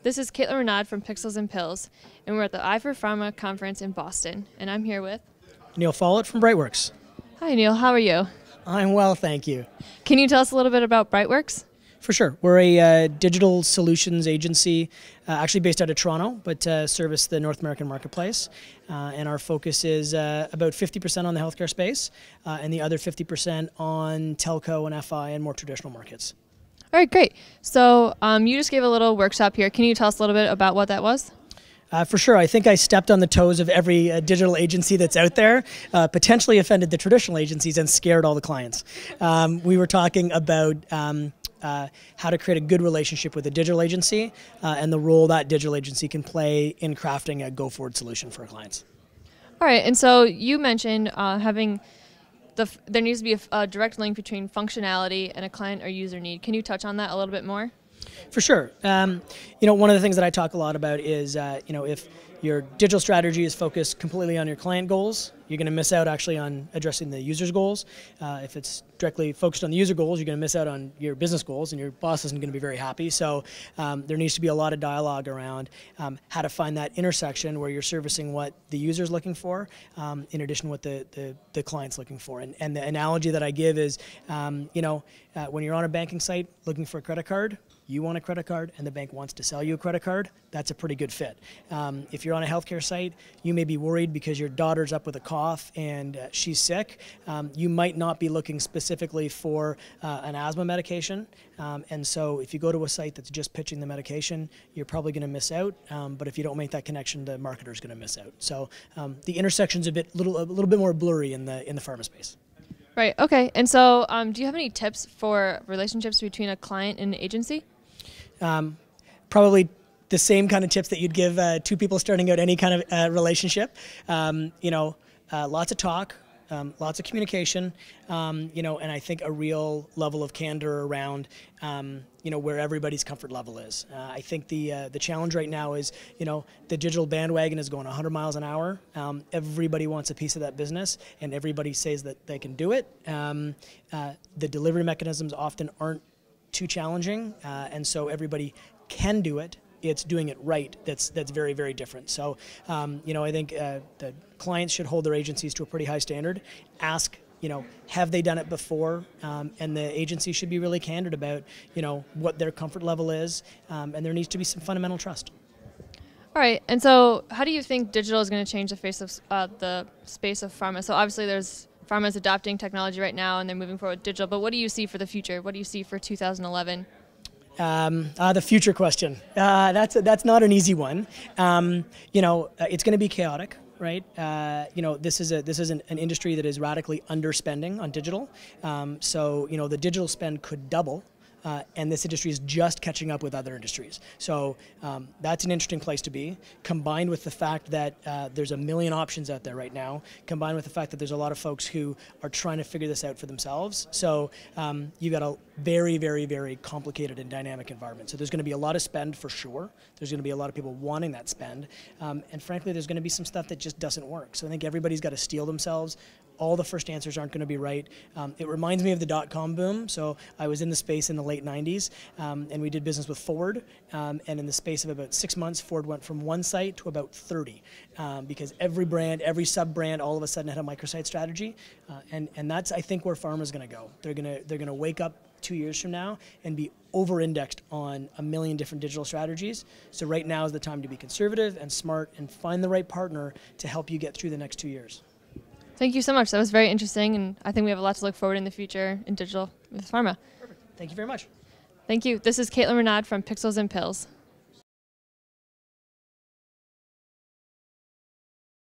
This is Caitlin Renaud from Pixels and Pills, and we're at the I for Pharma conference in Boston, and I'm here with Neil Follett from Brightworks. Hi Neil, how are you? I'm well, thank you. Can you tell us a little bit about Brightworks? For sure. We're a digital solutions agency, actually based out of Toronto, but service the North American marketplace. And our focus is about 50% on the healthcare space, and the other 50% on telco and FI and more traditional markets. All right, great. So you just gave a little workshop here. Can you tell us a little bit about what that was? For sure. I think I stepped on the toes of every digital agency that's out there, potentially offended the traditional agencies and scared all the clients. We were talking about how to create a good relationship with a digital agency and the role that digital agency can play in crafting a go-forward solution for our clients. All right, and so you mentioned there needs to be a direct link between functionality and a client or user need. Can you touch on that a little bit more? For sure. One of the things that I talk a lot about is, if your digital strategy is focused completely on your client goals, you're going to miss out actually on addressing the user's goals. If it's directly focused on the user goals, you're going to miss out on your business goals, and your boss isn't going to be very happy. So there needs to be a lot of dialogue around how to find that intersection where you're servicing what the user's looking for, in addition to what the client's looking for. And the analogy that I give is, when you're on a banking site looking for a credit card, you want a credit card and the bank wants to sell you a credit card, that's a pretty good fit. If you're on a healthcare site, you may be worried because your daughter's up with a cough and she's sick. You might not be looking specifically for an asthma medication. And so if you go to a site that's just pitching the medication, you're probably going to miss out. But if you don't make that connection, the marketer's going to miss out. So the intersection's a little bit more blurry in the pharma space. Right, okay. And so do you have any tips for relationships between a client and an agency? Probably the same kind of tips that you'd give two people starting out any kind of relationship. Lots of talk, lots of communication, and I think a real level of candor around, where everybody's comfort level is. I think the challenge right now is, the digital bandwagon is going 100 miles an hour. Everybody wants a piece of that business, and everybody says that they can do it. The delivery mechanisms often aren't too challenging, and so everybody can do it. It's doing it right that's very, very different. So, I think the clients should hold their agencies to a pretty high standard. Ask, have they done it before? And the agency should be really candid about, what their comfort level is, and there needs to be some fundamental trust. All right, and so how do you think digital is going to change the face of the space of pharma? So obviously pharma is adopting technology right now and they're moving forward with digital, but what do you see for the future? What do you see for 2011? The future question. That's not an easy one. It's going to be chaotic, right? This is an industry that is radically underspending on digital. So the digital spend could double. And this industry is just catching up with other industries. So that's an interesting place to be, combined with the fact that there's a million options out there right now, combined with the fact that there's a lot of folks who are trying to figure this out for themselves. So you've got a very, very, very complicated and dynamic environment. So there's going to be a lot of spend for sure. There's going to be a lot of people wanting that spend. And frankly, there's going to be some stuff that just doesn't work. So I think everybody's got to steel themselves. All the first answers aren't going to be right. It reminds me of the dot-com boom. So I was in the space in the late 90s, and we did business with Ford. And in the space of about 6 months, Ford went from one site to about 30, because every brand, every sub-brand, all of a sudden had a microsite strategy. And that's, I think, where pharma is going to go. They're going to wake up 2 years from now and be over-indexed on a million different digital strategies. So right now is the time to be conservative and smart and find the right partner to help you get through the next 2 years. Thank you so much. That was very interesting, and I think we have a lot to look forward in the future in digital with pharma. Perfect. Thank you very much. Thank you. This is Caitlin Renaud from Pixels and Pills.